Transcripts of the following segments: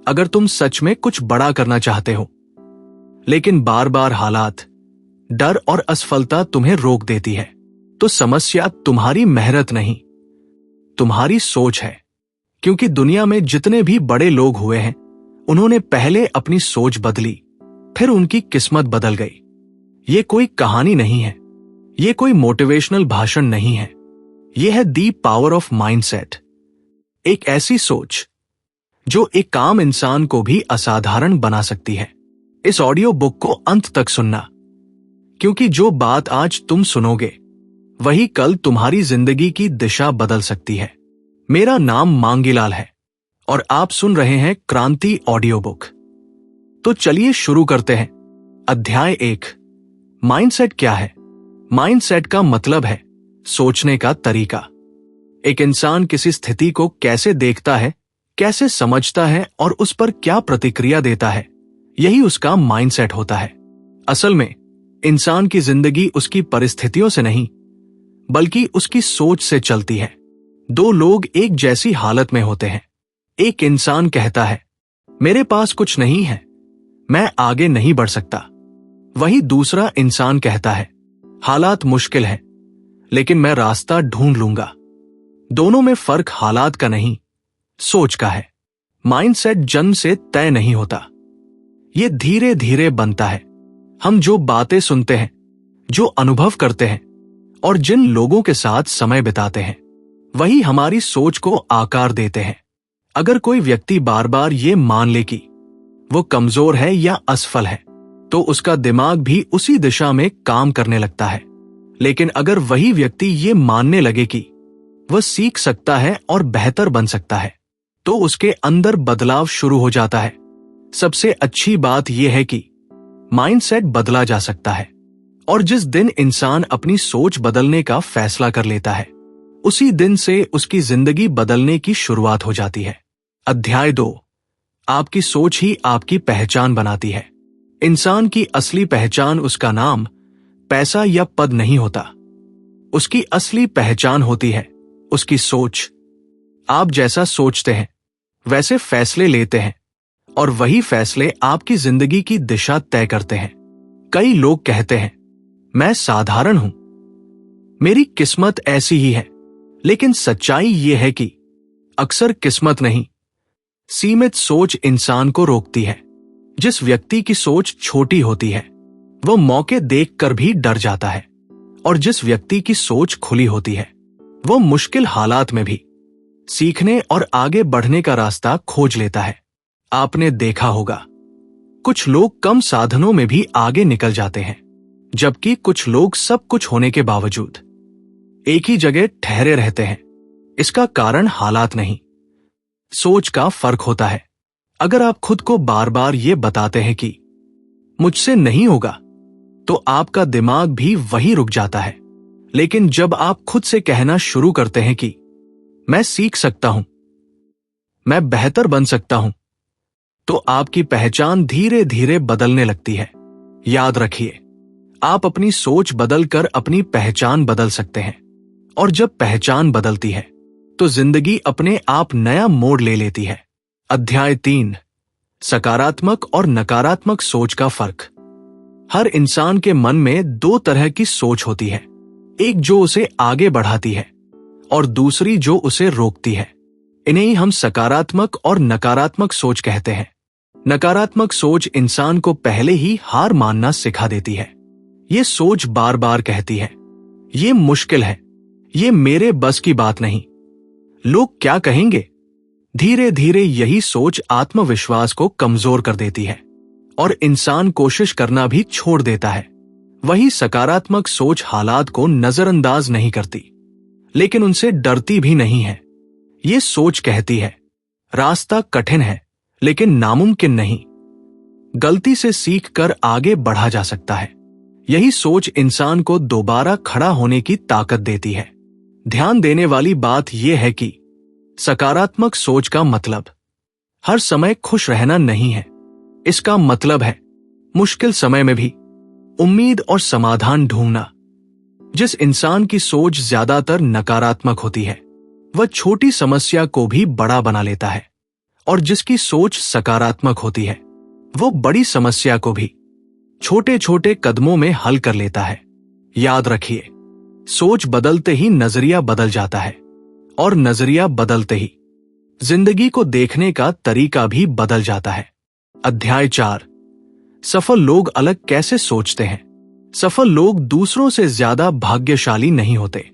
अगर तुम सच में कुछ बड़ा करना चाहते हो, लेकिन बार बार हालात, डर और असफलता तुम्हें रोक देती है, तो समस्या तुम्हारी मेहनत नहीं, तुम्हारी सोच है। क्योंकि दुनिया में जितने भी बड़े लोग हुए हैं, उन्होंने पहले अपनी सोच बदली, फिर उनकी किस्मत बदल गई। ये कोई कहानी नहीं है, ये कोई मोटिवेशनल भाषण नहीं है, ये है दी पावर ऑफ माइंडसेट। एक ऐसी सोच जो एक आम इंसान को भी असाधारण बना सकती है। इस ऑडियो बुक को अंत तक सुनना, क्योंकि जो बात आज तुम सुनोगे वही कल तुम्हारी जिंदगी की दिशा बदल सकती है। मेरा नाम मांगीलाल है और आप सुन रहे हैं क्रांति ऑडियो बुक। तो चलिए शुरू करते हैं। अध्याय 1, माइंडसेट क्या है? माइंडसेट का मतलब है सोचने का तरीका। एक इंसान किसी स्थिति को कैसे देखता है, कैसे समझता है और उस पर क्या प्रतिक्रिया देता है, यही उसका माइंडसेट होता है। असल में इंसान की जिंदगी उसकी परिस्थितियों से नहीं, बल्कि उसकी सोच से चलती है। दो लोग एक जैसी हालत में होते हैं। एक इंसान कहता है, मेरे पास कुछ नहीं है, मैं आगे नहीं बढ़ सकता। वही दूसरा इंसान कहता है, हालात मुश्किल है, लेकिन मैं रास्ता ढूंढ लूंगा। दोनों में फर्क हालात का नहीं, सोच का है। माइंडसेट जन्म से तय नहीं होता, ये धीरे धीरे बनता है। हम जो बातें सुनते हैं, जो अनुभव करते हैं और जिन लोगों के साथ समय बिताते हैं, वही हमारी सोच को आकार देते हैं। अगर कोई व्यक्ति बार बार ये मान ले कि वो कमजोर है या असफल है, तो उसका दिमाग भी उसी दिशा में काम करने लगता है। लेकिन अगर वही व्यक्ति ये मानने लगे कि वह सीख सकता है और बेहतर बन सकता है, तो उसके अंदर बदलाव शुरू हो जाता है। सबसे अच्छी बात यह है कि माइंडसेट बदला जा सकता है, और जिस दिन इंसान अपनी सोच बदलने का फैसला कर लेता है, उसी दिन से उसकी जिंदगी बदलने की शुरुआत हो जाती है। अध्याय 2, आपकी सोच ही आपकी पहचान बनाती है। इंसान की असली पहचान उसका नाम, पैसा या पद नहीं होता। उसकी असली पहचान होती है उसकी सोच। आप जैसा सोचते हैं, वैसे फैसले लेते हैं, और वही फैसले आपकी जिंदगी की दिशा तय करते हैं। कई लोग कहते हैं, मैं साधारण हूं, मेरी किस्मत ऐसी ही है। लेकिन सच्चाई यह है कि अक्सर किस्मत नहीं, सीमित सोच इंसान को रोकती है। जिस व्यक्ति की सोच छोटी होती है, वह मौके देखकर भी डर जाता है, और जिस व्यक्ति की सोच खुली होती है, वह मुश्किल हालात में भी सीखने और आगे बढ़ने का रास्ता खोज लेता है। आपने देखा होगा, कुछ लोग कम साधनों में भी आगे निकल जाते हैं, जबकि कुछ लोग सब कुछ होने के बावजूद एक ही जगह ठहरे रहते हैं। इसका कारण हालात नहीं, सोच का फर्क होता है। अगर आप खुद को बार बार ये बताते हैं कि मुझसे नहीं होगा, तो आपका दिमाग भी वही रुक जाता है। लेकिन जब आप खुद से कहना शुरू करते हैं कि मैं सीख सकता हूं, मैं बेहतर बन सकता हूं, तो आपकी पहचान धीरे धीरे बदलने लगती है। याद रखिए, आप अपनी सोच बदलकर अपनी पहचान बदल सकते हैं, और जब पहचान बदलती है, तो जिंदगी अपने आप नया मोड़ ले लेती है। अध्याय 3, सकारात्मक और नकारात्मक सोच का फर्क। हर इंसान के मन में दो तरह की सोच होती है, एक जो उसे आगे बढ़ाती है और दूसरी जो उसे रोकती है। इन्हें ही हम सकारात्मक और नकारात्मक सोच कहते हैं। नकारात्मक सोच इंसान को पहले ही हार मानना सिखा देती है। ये सोच बार बार कहती है, ये मुश्किल है, ये मेरे बस की बात नहीं, लोग क्या कहेंगे। धीरे धीरे यही सोच आत्मविश्वास को कमजोर कर देती है और इंसान कोशिश करना भी छोड़ देता है। वही सकारात्मक सोच हालात को नजरअंदाज नहीं करती, लेकिन उनसे डरती भी नहीं है। ये सोच कहती है, रास्ता कठिन है, लेकिन नामुमकिन नहीं, गलती से सीख कर आगे बढ़ा जा सकता है। यही सोच इंसान को दोबारा खड़ा होने की ताकत देती है। ध्यान देने वाली बात यह है कि सकारात्मक सोच का मतलब हर समय खुश रहना नहीं है। इसका मतलब है मुश्किल समय में भी उम्मीद और समाधान ढूंढना। जिस इंसान की सोच ज्यादातर नकारात्मक होती है, वह छोटी समस्या को भी बड़ा बना लेता है और जिसकी सोच सकारात्मक होती है वो बड़ी समस्या को भी छोटे छोटे कदमों में हल कर लेता है। याद रखिए, सोच बदलते ही नजरिया बदल जाता है और नजरिया बदलते ही जिंदगी को देखने का तरीका भी बदल जाता है। अध्याय 4, सफल लोग अलग कैसे सोचते हैं। सफल लोग दूसरों से ज्यादा भाग्यशाली नहीं होते,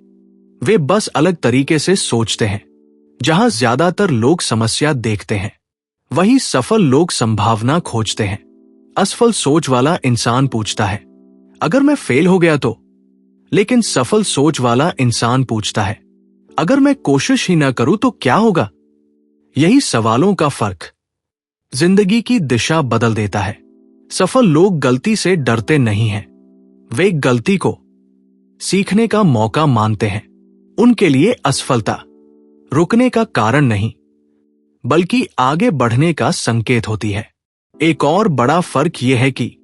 वे बस अलग तरीके से सोचते हैं। जहां ज्यादातर लोग समस्या देखते हैं वहीं सफल लोग संभावना खोजते हैं। असफल सोच वाला इंसान पूछता है, अगर मैं फेल हो गया तो? लेकिन सफल सोच वाला इंसान पूछता है, अगर मैं कोशिश ही ना करूं तो क्या होगा? यही सवालों का फर्क जिंदगी की दिशा बदल देता है। सफल लोग गलती से डरते नहीं हैं, वे गलती को सीखने का मौका मानते हैं। उनके लिए असफलता रुकने का कारण नहीं बल्कि आगे बढ़ने का संकेत होती है। एक और बड़ा फर्क यह है कि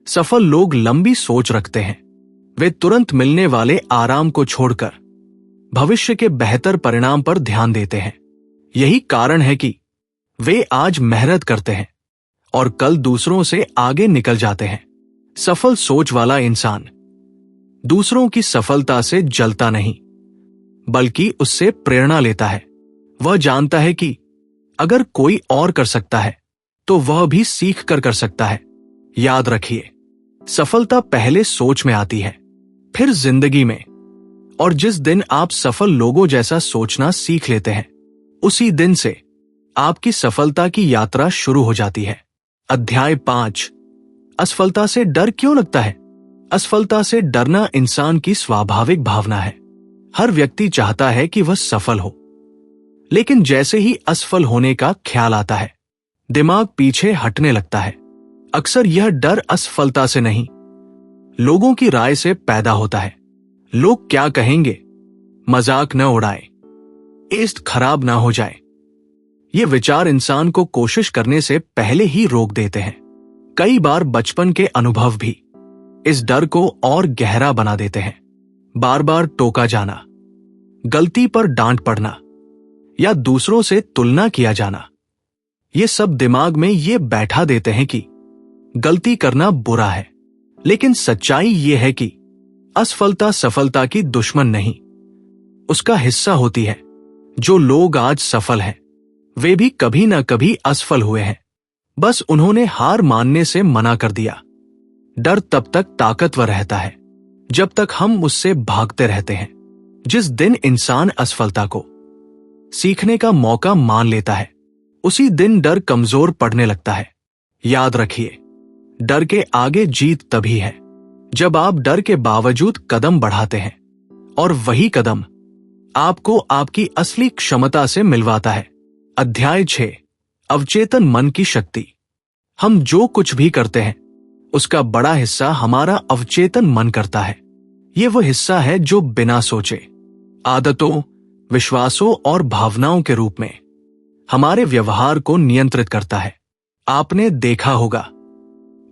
सफल लोग लंबी सोच रखते हैं। वे तुरंत मिलने वाले आराम को छोड़कर भविष्य के बेहतर परिणाम पर ध्यान देते हैं। यही कारण है कि वे आज मेहनत करते हैं और कल दूसरों से आगे निकल जाते हैं। सफल सोच वाला इंसान दूसरों की सफलता से जलता नहीं बल्कि उससे प्रेरणा लेता है। वह जानता है कि अगर कोई और कर सकता है तो वह भी सीख कर सकता है। याद रखिए, सफलता पहले सोच में आती है, फिर जिंदगी में। और जिस दिन आप सफल लोगों जैसा सोचना सीख लेते हैं उसी दिन से आपकी सफलता की यात्रा शुरू हो जाती है। अध्याय 5, असफलता से डर क्यों लगता है। असफलता से डरना इंसान की स्वाभाविक भावना है। हर व्यक्ति चाहता है कि वह सफल हो, लेकिन जैसे ही असफल होने का ख्याल आता है दिमाग पीछे हटने लगता है। अक्सर यह डर असफलता से नहीं, लोगों की राय से पैदा होता है। लोग क्या कहेंगे, मजाक न उड़ाए, टेस्ट खराब ना हो जाए, ये विचार इंसान को कोशिश करने से पहले ही रोक देते हैं। कई बार बचपन के अनुभव भी इस डर को और गहरा बना देते हैं। बार बार टोका जाना, गलती पर डांट पड़ना या दूसरों से तुलना किया जाना, ये सब दिमाग में ये बैठा देते हैं कि गलती करना बुरा है। लेकिन सच्चाई ये है कि असफलता सफलता की दुश्मन नहीं, उसका हिस्सा होती है। जो लोग आज सफल हैं वे भी कभी ना कभी असफल हुए हैं, बस उन्होंने हार मानने से मना कर दिया। डर तब तक ताकतवर रहता है जब तक हम उससे भागते रहते हैं। जिस दिन इंसान असफलता को सीखने का मौका मान लेता है उसी दिन डर कमजोर पड़ने लगता है। याद रखिए, डर के आगे जीत तभी है जब आप डर के बावजूद कदम बढ़ाते हैं और वही कदम आपको आपकी असली क्षमता से मिलवाता है। अध्याय 6, अवचेतन मन की शक्ति। हम जो कुछ भी करते हैं उसका बड़ा हिस्सा हमारा अवचेतन मन करता है। ये वो हिस्सा है जो बिना सोचे आदतों, विश्वासों और भावनाओं के रूप में हमारे व्यवहार को नियंत्रित करता है। आपने देखा होगा,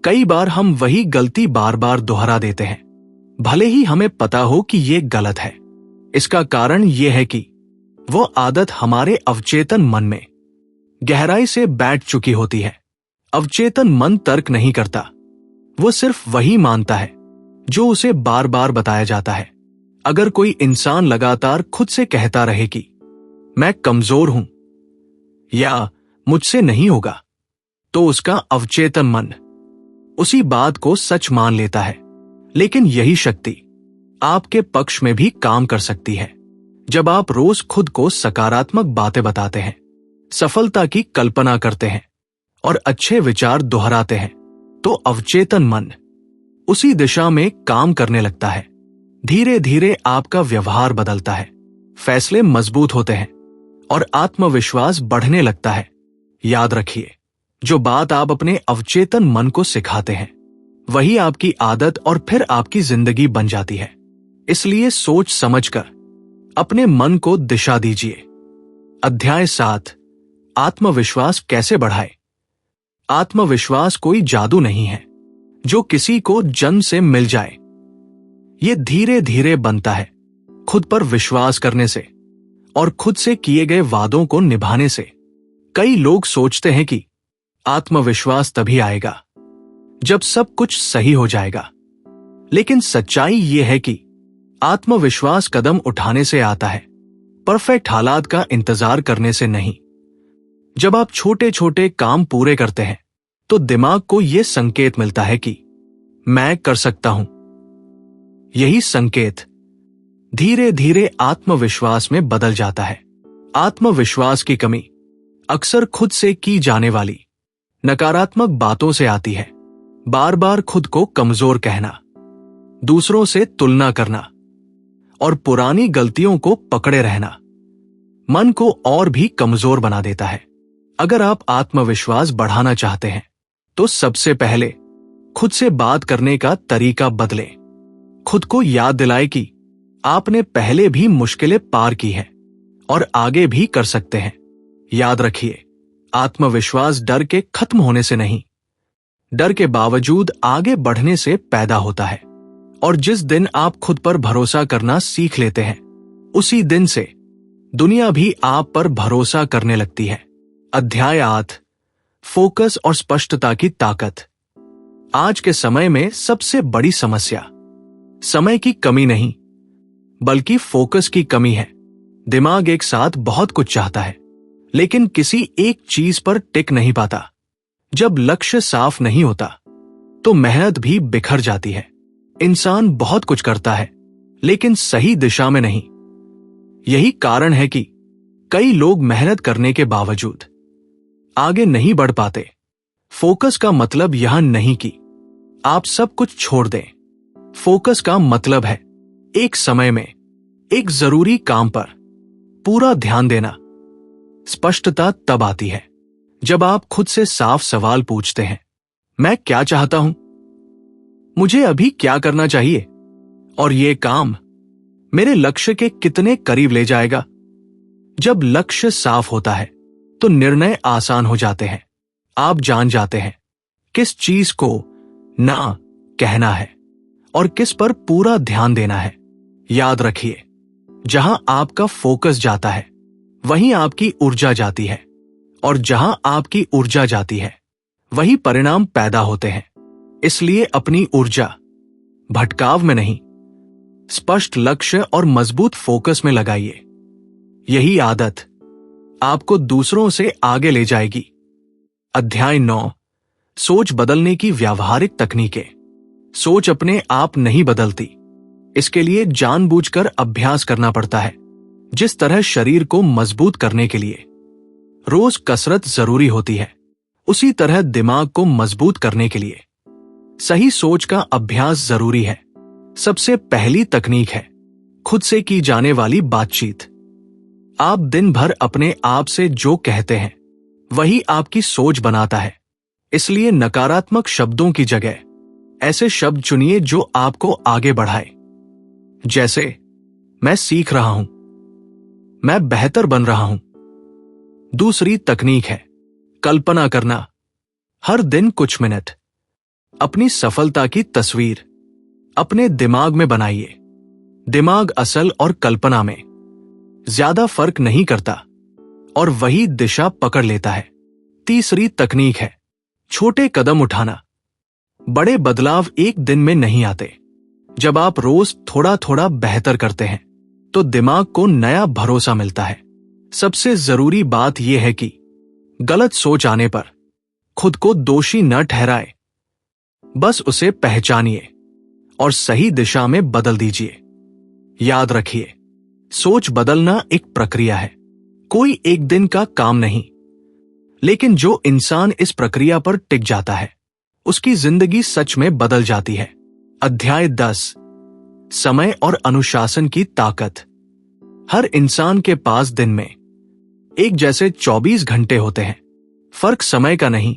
कई बार हम वही गलती बार बार दोहरा देते हैं भले ही हमें पता हो कि ये गलत है। इसका कारण यह है कि वो आदत हमारे अवचेतन मन में गहराई से बैठ चुकी होती है। अवचेतन मन तर्क नहीं करता, वो सिर्फ वही मानता है जो उसे बार बार बताया जाता है। अगर कोई इंसान लगातार खुद से कहता रहे कि मैं कमजोर हूं या मुझसे नहीं होगा, तो उसका अवचेतन मन उसी बात को सच मान लेता है। लेकिन यही शक्ति आपके पक्ष में भी काम कर सकती है। जब आप रोज खुद को सकारात्मक बातें बताते हैं, सफलता की कल्पना करते हैं और अच्छे विचार दोहराते हैं, तो अवचेतन मन उसी दिशा में काम करने लगता है। धीरे धीरे आपका व्यवहार बदलता है, फैसले मजबूत होते हैं और आत्मविश्वास बढ़ने लगता है। याद रखिए, जो बात आप अपने अवचेतन मन को सिखाते हैं वही आपकी आदत और फिर आपकी जिंदगी बन जाती है। इसलिए सोच समझकर अपने मन को दिशा दीजिए। अध्याय 7, आत्मविश्वास कैसे बढ़ाए। आत्मविश्वास कोई जादू नहीं है जो किसी को जन्म से मिल जाए। ये धीरे धीरे बनता है, खुद पर विश्वास करने से और खुद से किए गए वादों को निभाने से। कई लोग सोचते हैं कि आत्मविश्वास तभी आएगा जब सब कुछ सही हो जाएगा, लेकिन सच्चाई यह है कि आत्मविश्वास कदम उठाने से आता है, परफेक्ट हालात का इंतजार करने से नहीं। जब आप छोटे छोटे काम पूरे करते हैं तो दिमाग को यह संकेत मिलता है कि मैं कर सकता हूं। यही संकेत धीरे धीरे आत्मविश्वास में बदल जाता है। आत्मविश्वास की कमी अक्सर खुद से की जाने वाली नकारात्मक बातों से आती है। बार बार खुद को कमजोर कहना, दूसरों से तुलना करना और पुरानी गलतियों को पकड़े रहना मन को और भी कमजोर बना देता है। अगर आप आत्मविश्वास बढ़ाना चाहते हैं तो सबसे पहले खुद से बात करने का तरीका बदलें। खुद को याद दिलाएं कि आपने पहले भी मुश्किलें पार की हैं और आगे भी कर सकते हैं। याद रखिए, आत्मविश्वास डर के खत्म होने से नहीं, डर के बावजूद आगे बढ़ने से पैदा होता है। और जिस दिन आप खुद पर भरोसा करना सीख लेते हैं, उसी दिन से दुनिया भी आप पर भरोसा करने लगती है। अध्याय 8, फोकस और स्पष्टता की ताकत। आज के समय में सबसे बड़ी समस्या समय की कमी नहीं, बल्कि फोकस की कमी है। दिमाग एक साथ बहुत कुछ चाहता है, लेकिन किसी एक चीज पर टिक नहीं पाता। जब लक्ष्य साफ नहीं होता तो मेहनत भी बिखर जाती है। इंसान बहुत कुछ करता है, लेकिन सही दिशा में नहीं। यही कारण है कि कई लोग मेहनत करने के बावजूद आगे नहीं बढ़ पाते। फोकस का मतलब यह नहीं कि आप सब कुछ छोड़ दें। फोकस का मतलब है एक समय में एक जरूरी काम पर पूरा ध्यान देना। स्पष्टता तब आती है जब आप खुद से साफ सवाल पूछते हैं, मैं क्या चाहता हूं, मुझे अभी क्या करना चाहिए, और यह काम मेरे लक्ष्य के कितने करीब ले जाएगा। जब लक्ष्य साफ होता है तो निर्णय आसान हो जाते हैं। आप जान जाते हैं किस चीज को ना कहना है और किस पर पूरा ध्यान देना है। याद रखिए, जहां आपका फोकस जाता है वहीं आपकी ऊर्जा जाती है, और जहां आपकी ऊर्जा जाती है वही परिणाम पैदा होते हैं। इसलिए अपनी ऊर्जा भटकाव में नहीं, स्पष्ट लक्ष्य और मजबूत फोकस में लगाइए। यही आदत आपको दूसरों से आगे ले जाएगी। अध्याय 9, सोच बदलने की व्यावहारिक तकनीकें। सोच अपने आप नहीं बदलती, इसके लिए जानबूझकर अभ्यास करना पड़ता है। जिस तरह शरीर को मजबूत करने के लिए रोज कसरत जरूरी होती है, उसी तरह दिमाग को मजबूत करने के लिए सही सोच का अभ्यास जरूरी है। सबसे पहली तकनीक है खुद से की जाने वाली बातचीत। आप दिन भर अपने आप से जो कहते हैं वही आपकी सोच बनाता है। इसलिए नकारात्मक शब्दों की जगह ऐसे शब्द चुनिए जो आपको आगे बढ़ाए, जैसे मैं सीख रहा हूं, मैं बेहतर बन रहा हूं। दूसरी तकनीक है कल्पना करना। हर दिन कुछ मिनट अपनी सफलता की तस्वीर अपने दिमाग में बनाइए। दिमाग असल और कल्पना में ज्यादा फर्क नहीं करता और वही दिशा पकड़ लेता है। तीसरी तकनीक है छोटे कदम उठाना। बड़े बदलाव एक दिन में नहीं आते। जब आप रोज थोड़ा थोड़ा बेहतर करते हैं तो दिमाग को नया भरोसा मिलता है। सबसे जरूरी बात यह है कि गलत सोच आने पर खुद को दोषी न ठहराए, बस उसे पहचानिए और सही दिशा में बदल दीजिए। याद रखिए, सोच बदलना एक प्रक्रिया है, कोई एक दिन का काम नहीं। लेकिन जो इंसान इस प्रक्रिया पर टिक जाता है उसकी जिंदगी सच में बदल जाती है। अध्याय 10, समय और अनुशासन की ताकत। हर इंसान के पास दिन में एक जैसे 24 घंटे होते हैं। फर्क समय का नहीं,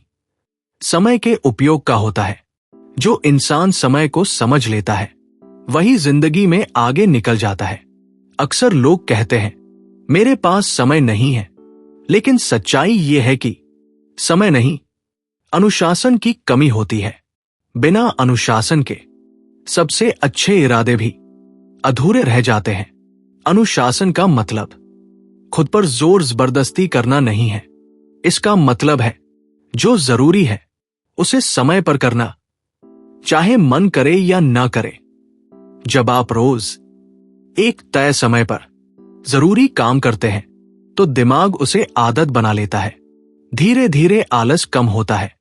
समय के उपयोग का होता है। जो इंसान समय को समझ लेता है वही जिंदगी में आगे निकल जाता है। अक्सर लोग कहते हैं मेरे पास समय नहीं है, लेकिन सच्चाई यह है कि समय नहीं, अनुशासन की कमी होती है। बिना अनुशासन के सबसे अच्छे इरादे भी अधूरे रह जाते हैं। अनुशासन का मतलब खुद पर जोर जबरदस्ती करना नहीं है, इसका मतलब है जो जरूरी है उसे समय पर करना, चाहे मन करे या ना करे। जब आप रोज एक तय समय पर जरूरी काम करते हैं तो दिमाग उसे आदत बना लेता है। धीरे धीरे आलस कम होता है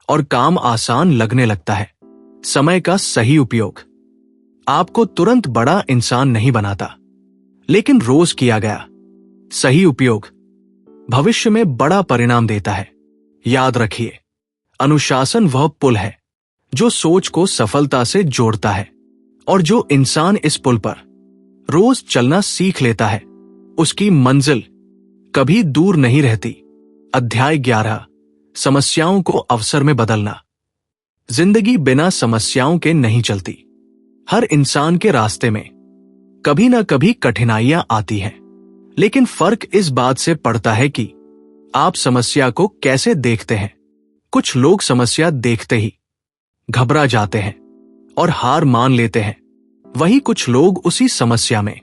और काम आसान लगने लगता है। समय का सही उपयोग आपको तुरंत बड़ा इंसान नहीं बनाता, लेकिन रोज किया गया सही उपयोग भविष्य में बड़ा परिणाम देता है। याद रखिए, अनुशासन वह पुल है जो सोच को सफलता से जोड़ता है, और जो इंसान इस पुल पर रोज चलना सीख लेता है उसकी मंजिल कभी दूर नहीं रहती। अध्याय 11, समस्याओं को अवसर में बदलना। जिंदगी बिना समस्याओं के नहीं चलती। हर इंसान के रास्ते में कभी ना कभी कठिनाइयां आती हैं, लेकिन फर्क इस बात से पड़ता है कि आप समस्या को कैसे देखते हैं। कुछ लोग समस्या देखते ही घबरा जाते हैं और हार मान लेते हैं। वहीं कुछ लोग उसी समस्या में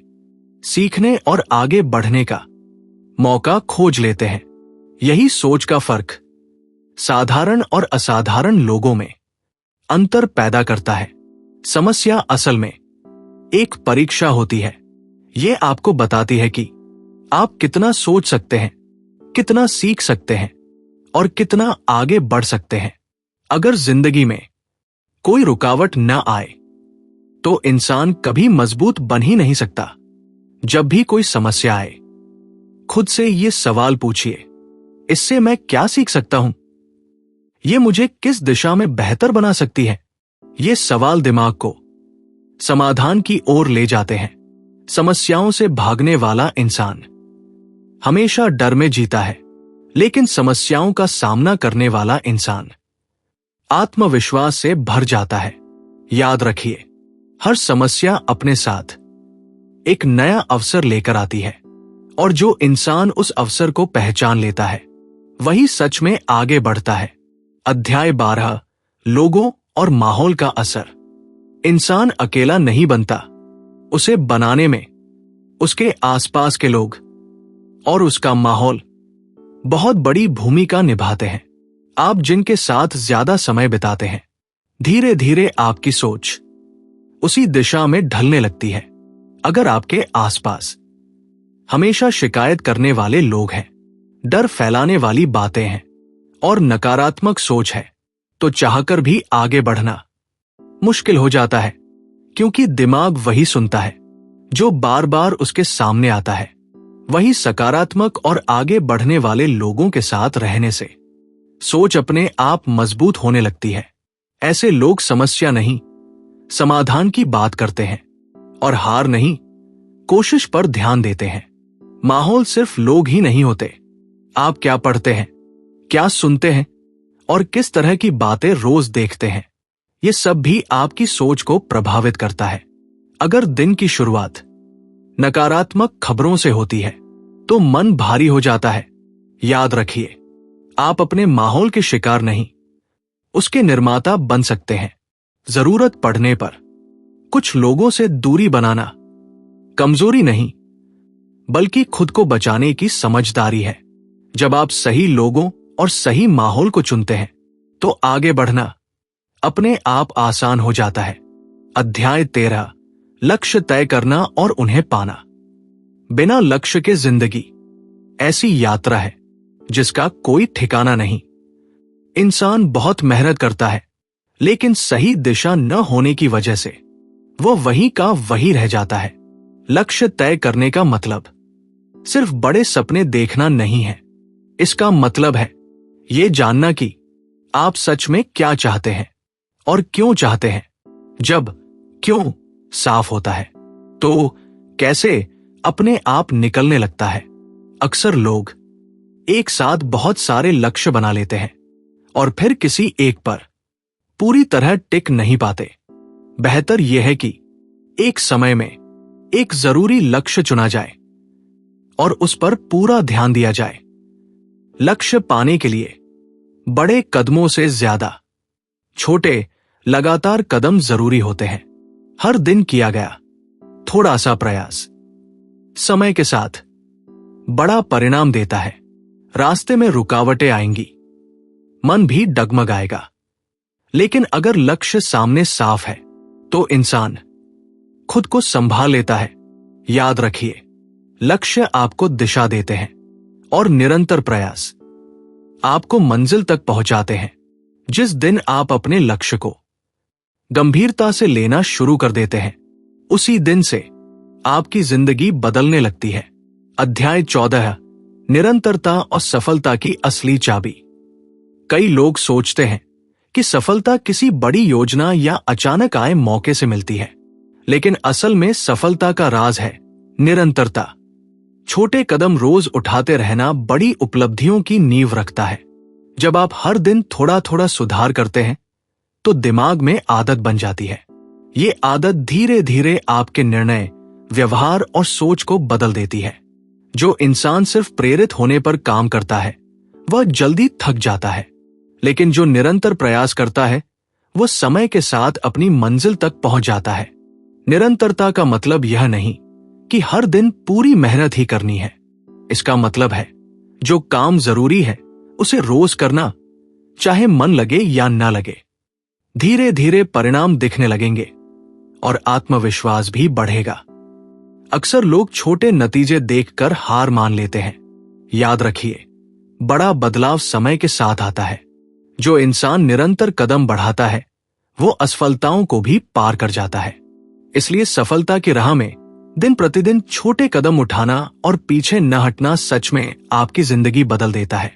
सीखने और आगे बढ़ने का मौका खोज लेते हैं। यही सोच का फर्क साधारण और असाधारण लोगों में अंतर पैदा करता है। समस्या असल में एक परीक्षा होती है। ये आपको बताती है कि आप कितना सोच सकते हैं, कितना सीख सकते हैं और कितना आगे बढ़ सकते हैं। अगर जिंदगी में कोई रुकावट न आए तो इंसान कभी मजबूत बन ही नहीं सकता। जब भी कोई समस्या आए, खुद से ये सवाल पूछिए, इससे मैं क्या सीख सकता हूं? ये मुझे किस दिशा में बेहतर बना सकती है? ये सवाल दिमाग को समाधान की ओर ले जाते हैं। समस्याओं से भागने वाला इंसान हमेशा डर में जीता है, लेकिन समस्याओं का सामना करने वाला इंसान आत्मविश्वास से भर जाता है। याद रखिए, हर समस्या अपने साथ एक नया अवसर लेकर आती है, और जो इंसान उस अवसर को पहचान लेता है वही सच में आगे बढ़ता है। अध्याय 12, लोगों और माहौल का असर। इंसान अकेला नहीं बनता, उसे बनाने में उसके आसपास के लोग और उसका माहौल बहुत बड़ी भूमिका निभाते हैं। आप जिनके साथ ज्यादा समय बिताते हैं, धीरे धीरे आपकी सोच उसी दिशा में ढलने लगती है। अगर आपके आसपास हमेशा शिकायत करने वाले लोग हैं, डर फैलाने वाली बातें हैं और नकारात्मक सोच है, तो चाहकर भी आगे बढ़ना मुश्किल हो जाता है, क्योंकि दिमाग वही सुनता है जो बार बार उसके सामने आता है। वही सकारात्मक और आगे बढ़ने वाले लोगों के साथ रहने से सोच अपने आप मजबूत होने लगती है। ऐसे लोग समस्या नहीं, समाधान की बात करते हैं और हार नहीं, कोशिश पर ध्यान देते हैं। माहौल सिर्फ लोग ही नहीं होते। आप क्या पढ़ते हैं, क्या सुनते हैं और किस तरह की बातें रोज देखते हैं, ये सब भी आपकी सोच को प्रभावित करता है। अगर दिन की शुरुआत नकारात्मक खबरों से होती है तो मन भारी हो जाता है। याद रखिए, आप अपने माहौल के शिकार नहीं, उसके निर्माता बन सकते हैं। जरूरत पड़ने पर कुछ लोगों से दूरी बनाना कमजोरी नहीं, बल्कि खुद को बचाने की समझदारी है। जब आप सही लोगों और सही माहौल को चुनते हैं तो आगे बढ़ना अपने आप आसान हो जाता है। अध्याय 13, लक्ष्य तय करना और उन्हें पाना। बिना लक्ष्य के जिंदगी ऐसी यात्रा है जिसका कोई ठिकाना नहीं। इंसान बहुत मेहनत करता है, लेकिन सही दिशा न होने की वजह से वो वहीं का वहीं रह जाता है। लक्ष्य तय करने का मतलब सिर्फ बड़े सपने देखना नहीं है। इसका मतलब है ये जानना कि आप सच में क्या चाहते हैं और क्यों चाहते हैं। जब क्यों साफ होता है तो कैसे अपने आप निकलने लगता है। अक्सर लोग एक साथ बहुत सारे लक्ष्य बना लेते हैं और फिर किसी एक पर पूरी तरह टिक नहीं पाते। बेहतर यह है कि एक समय में एक जरूरी लक्ष्य चुना जाए और उस पर पूरा ध्यान दिया जाए। लक्ष्य पाने के लिए बड़े कदमों से ज्यादा छोटे लगातार कदम जरूरी होते हैं। हर दिन किया गया थोड़ा सा प्रयास समय के साथ बड़ा परिणाम देता है। रास्ते में रुकावटें आएंगी, मन भी डगमगाएगा। लेकिन अगर लक्ष्य सामने साफ है तो इंसान खुद को संभाल लेता है। याद रखिए, लक्ष्य आपको दिशा देते हैं और निरंतर प्रयास आपको मंजिल तक पहुंचाते हैं। जिस दिन आप अपने लक्ष्य को गंभीरता से लेना शुरू कर देते हैं, उसी दिन से आपकी जिंदगी बदलने लगती है। अध्याय 14, निरंतरता और सफलता की असली चाबी। कई लोग सोचते हैं कि सफलता किसी बड़ी योजना या अचानक आए मौके से मिलती है, लेकिन असल में सफलता का राज है निरंतरता। छोटे कदम रोज उठाते रहना बड़ी उपलब्धियों की नींव रखता है। जब आप हर दिन थोड़ा थोड़ा सुधार करते हैं तो दिमाग में आदत बन जाती है। ये आदत धीरे धीरे आपके निर्णय, व्यवहार और सोच को बदल देती है। जो इंसान सिर्फ प्रेरित होने पर काम करता है वह जल्दी थक जाता है, लेकिन जो निरंतर प्रयास करता है वह समय के साथ अपनी मंजिल तक पहुंच जाता है। निरंतरता का मतलब यह नहीं कि हर दिन पूरी मेहनत ही करनी है। इसका मतलब है जो काम जरूरी है उसे रोज करना, चाहे मन लगे या ना लगे। धीरे धीरे परिणाम दिखने लगेंगे और आत्मविश्वास भी बढ़ेगा। अक्सर लोग छोटे नतीजे देखकर हार मान लेते हैं। याद रखिए, बड़ा बदलाव समय के साथ आता है। जो इंसान निरंतर कदम बढ़ाता है वो असफलताओं को भी पार कर जाता है। इसलिए सफलता की राह में दिन प्रतिदिन छोटे कदम उठाना और पीछे न हटना सच में आपकी जिंदगी बदल देता है।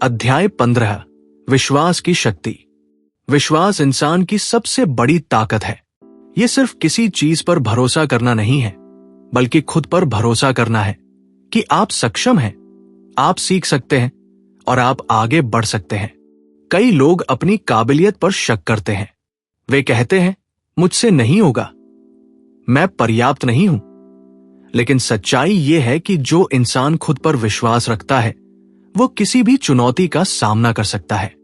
अध्याय 15, विश्वास की शक्ति। विश्वास इंसान की सबसे बड़ी ताकत है। यह सिर्फ किसी चीज पर भरोसा करना नहीं है, बल्कि खुद पर भरोसा करना है कि आप सक्षम हैं, आप सीख सकते हैं और आप आगे बढ़ सकते हैं। कई लोग अपनी काबिलियत पर शक करते हैं। वे कहते हैं, मुझसे नहीं होगा, मैं पर्याप्त नहीं हूं। लेकिन सच्चाई यह है कि जो इंसान खुद पर विश्वास रखता है वो किसी भी चुनौती का सामना कर सकता है।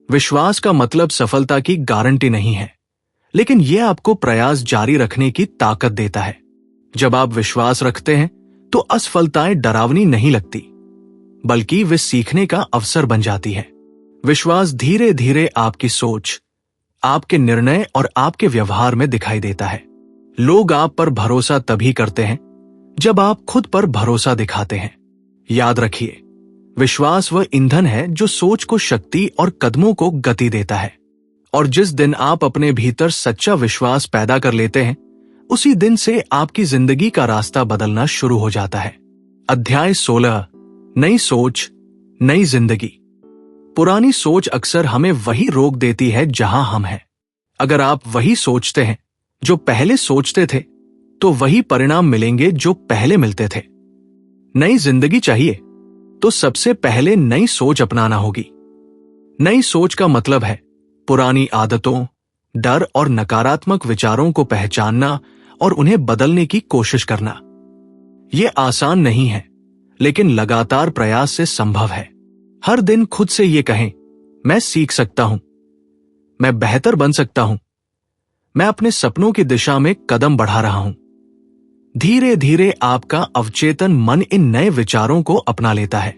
विश्वास का मतलब सफलता की गारंटी नहीं है, लेकिन यह आपको प्रयास जारी रखने की ताकत देता है। जब आप विश्वास रखते हैं तो असफलताएं डरावनी नहीं लगती, बल्कि वे सीखने का अवसर बन जाती है। विश्वास धीरे धीरे आपकी सोच, आपके निर्णय और आपके व्यवहार में दिखाई देता है। लोग आप पर भरोसा तभी करते हैं जब आप खुद पर भरोसा दिखाते हैं। याद रखिए, विश्वास वह ईंधन है जो सोच को शक्ति और कदमों को गति देता है। और जिस दिन आप अपने भीतर सच्चा विश्वास पैदा कर लेते हैं, उसी दिन से आपकी जिंदगी का रास्ता बदलना शुरू हो जाता है। अध्याय 16, नई सोच, नई जिंदगी। पुरानी सोच अक्सर हमें वही रोक देती है जहां हम हैं। अगर आप वही सोचते हैं जो पहले सोचते थे, तो वही परिणाम मिलेंगे जो पहले मिलते थे। नई जिंदगी चाहिए तो सबसे पहले नई सोच अपनाना होगी। नई सोच का मतलब है पुरानी आदतों, डर और नकारात्मक विचारों को पहचानना और उन्हें बदलने की कोशिश करना। यह आसान नहीं है, लेकिन लगातार प्रयास से संभव है। हर दिन खुद से ये कहें, मैं सीख सकता हूं, मैं बेहतर बन सकता हूं, मैं अपने सपनों की दिशा में कदम बढ़ा रहा हूं। धीरे धीरे आपका अवचेतन मन इन नए विचारों को अपना लेता है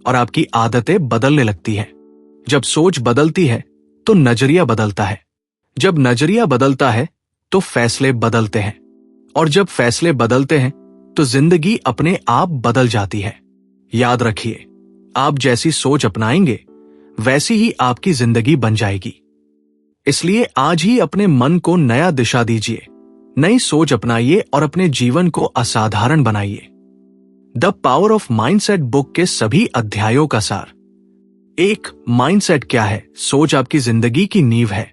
और आपकी आदतें बदलने लगती हैं। जब सोच बदलती है तो नजरिया बदलता है, जब नजरिया बदलता है तो फैसले बदलते हैं, और जब फैसले बदलते हैं तो जिंदगी अपने आप बदल जाती है। याद रखिए, आप जैसी सोच अपनाएंगे वैसी ही आपकी जिंदगी बन जाएगी। इसलिए आज ही अपने मन को नया दिशा दीजिए, नई सोच अपनाइए और अपने जीवन को असाधारण बनाइए। The power of mindset book के सभी अध्यायों का सार। 1. माइंडसेट क्या है? सोच आपकी जिंदगी की नींव है।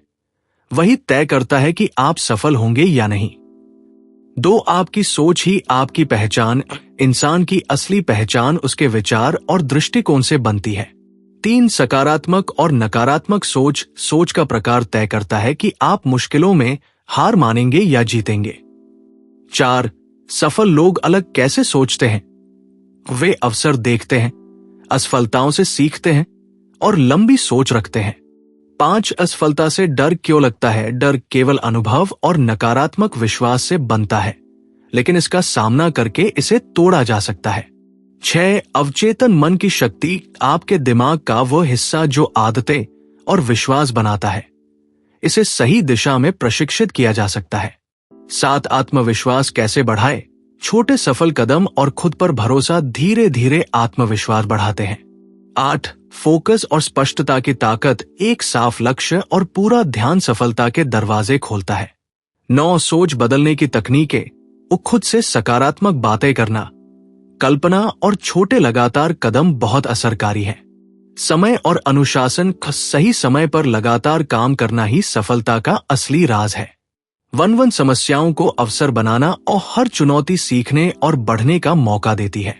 वही तय करता है कि आप सफल होंगे या नहीं। 2. आपकी सोच ही आपकी पहचान, इंसान की असली पहचान उसके विचार और दृष्टिकोण से बनती है। 3. सकारात्मक और नकारात्मक सोच, सोच का प्रकार तय करता है कि आप मुश्किलों में हार मानेंगे या जीतेंगे। 4. सफल लोग अलग कैसे सोचते हैं? वे अवसर देखते हैं, असफलताओं से सीखते हैं और लंबी सोच रखते हैं। 5. असफलता से डर क्यों लगता है? डर केवल अनुभव और नकारात्मक विश्वास से बनता है, लेकिन इसका सामना करके इसे तोड़ा जा सकता है। 6. अवचेतन मन की शक्ति आपके दिमाग का वो हिस्सा जो आदतें और विश्वास बनाता है, इसे सही दिशा में प्रशिक्षित किया जा सकता है। 7. आत्मविश्वास कैसे बढ़ाए? छोटे सफल कदम और खुद पर भरोसा धीरे धीरे आत्मविश्वास बढ़ाते हैं। 8. फोकस और स्पष्टता की ताकत एक साफ लक्ष्य और पूरा ध्यान सफलता के दरवाजे खोलता है। 9. सोच बदलने की तकनीकें। खुद से सकारात्मक बातें करना, कल्पना और छोटे लगातार कदम बहुत असरकारी है। समय और अनुशासन, सही समय पर लगातार काम करना ही सफलता का असली राज है। 1 समस्याओं को अवसर बनाना और हर चुनौती सीखने और बढ़ने का मौका देती है।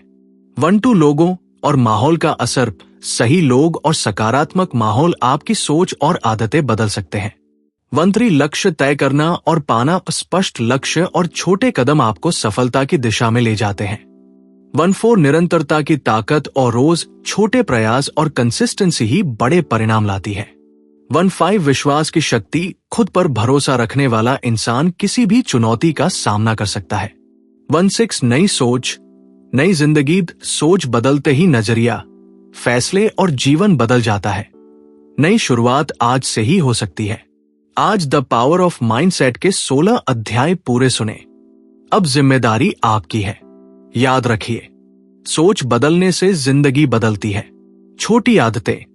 1 लोगों और माहौल का असर। सही लोग और सकारात्मक माहौल आपकी सोच और आदतें बदल सकते हैं। 1 लक्ष्य तय करना और पाना। स्पष्ट लक्ष्य और छोटे कदम आपको सफलता की दिशा में ले जाते हैं। 1 निरंतरता की ताकत और रोज छोटे प्रयास और कंसिस्टेंसी ही बड़े परिणाम लाती है। 1 विश्वास की शक्ति। खुद पर भरोसा रखने वाला इंसान किसी भी चुनौती का सामना कर सकता है। 1 नई सोच, नई जिंदगी। सोच बदलते ही नजरिया, फैसले और जीवन बदल जाता है। नई शुरुआत आज से ही हो सकती है। आज द पावर ऑफ माइंडसेट के 16 अध्याय पूरे सुने। अब जिम्मेदारी आपकी है। याद रखिए, सोच बदलने से जिंदगी बदलती है। छोटी आदतें,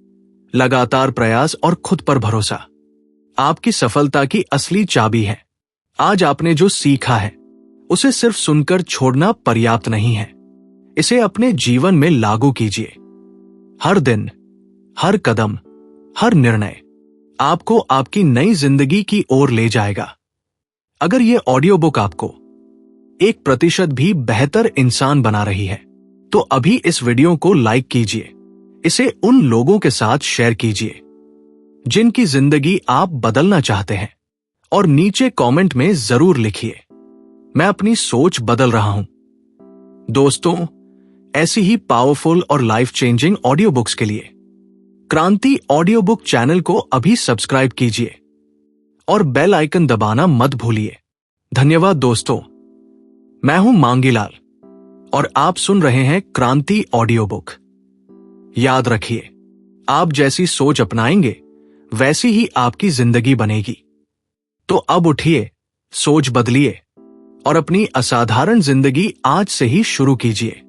लगातार प्रयास और खुद पर भरोसा आपकी सफलता की असली चाबी है। आज आपने जो सीखा है उसे सिर्फ सुनकर छोड़ना पर्याप्त नहीं है। इसे अपने जीवन में लागू कीजिए। हर दिन, हर कदम, हर निर्णय आपको आपकी नई जिंदगी की ओर ले जाएगा। अगर यह ऑडियो बुक आपको 1% भी बेहतर इंसान बना रही है तो अभी इस वीडियो को लाइक कीजिए। इसे उन लोगों के साथ शेयर कीजिए जिनकी जिंदगी आप बदलना चाहते हैं और नीचे कमेंट में जरूर लिखिए, मैं अपनी सोच बदल रहा हूं। दोस्तों, ऐसी ही पावरफुल और लाइफ चेंजिंग ऑडियो बुक्स के लिए क्रांति ऑडियो बुक चैनल को अभी सब्सक्राइब कीजिए और बेल आइकन दबाना मत भूलिए। धन्यवाद दोस्तों, मैं हूं मांगीलाल और आप सुन रहे हैं क्रांति ऑडियो बुक। याद रखिए, आप जैसी सोच अपनाएंगे वैसी ही आपकी जिंदगी बनेगी। तो अब उठिए, सोच बदलिए और अपनी असाधारण जिंदगी आज से ही शुरू कीजिए।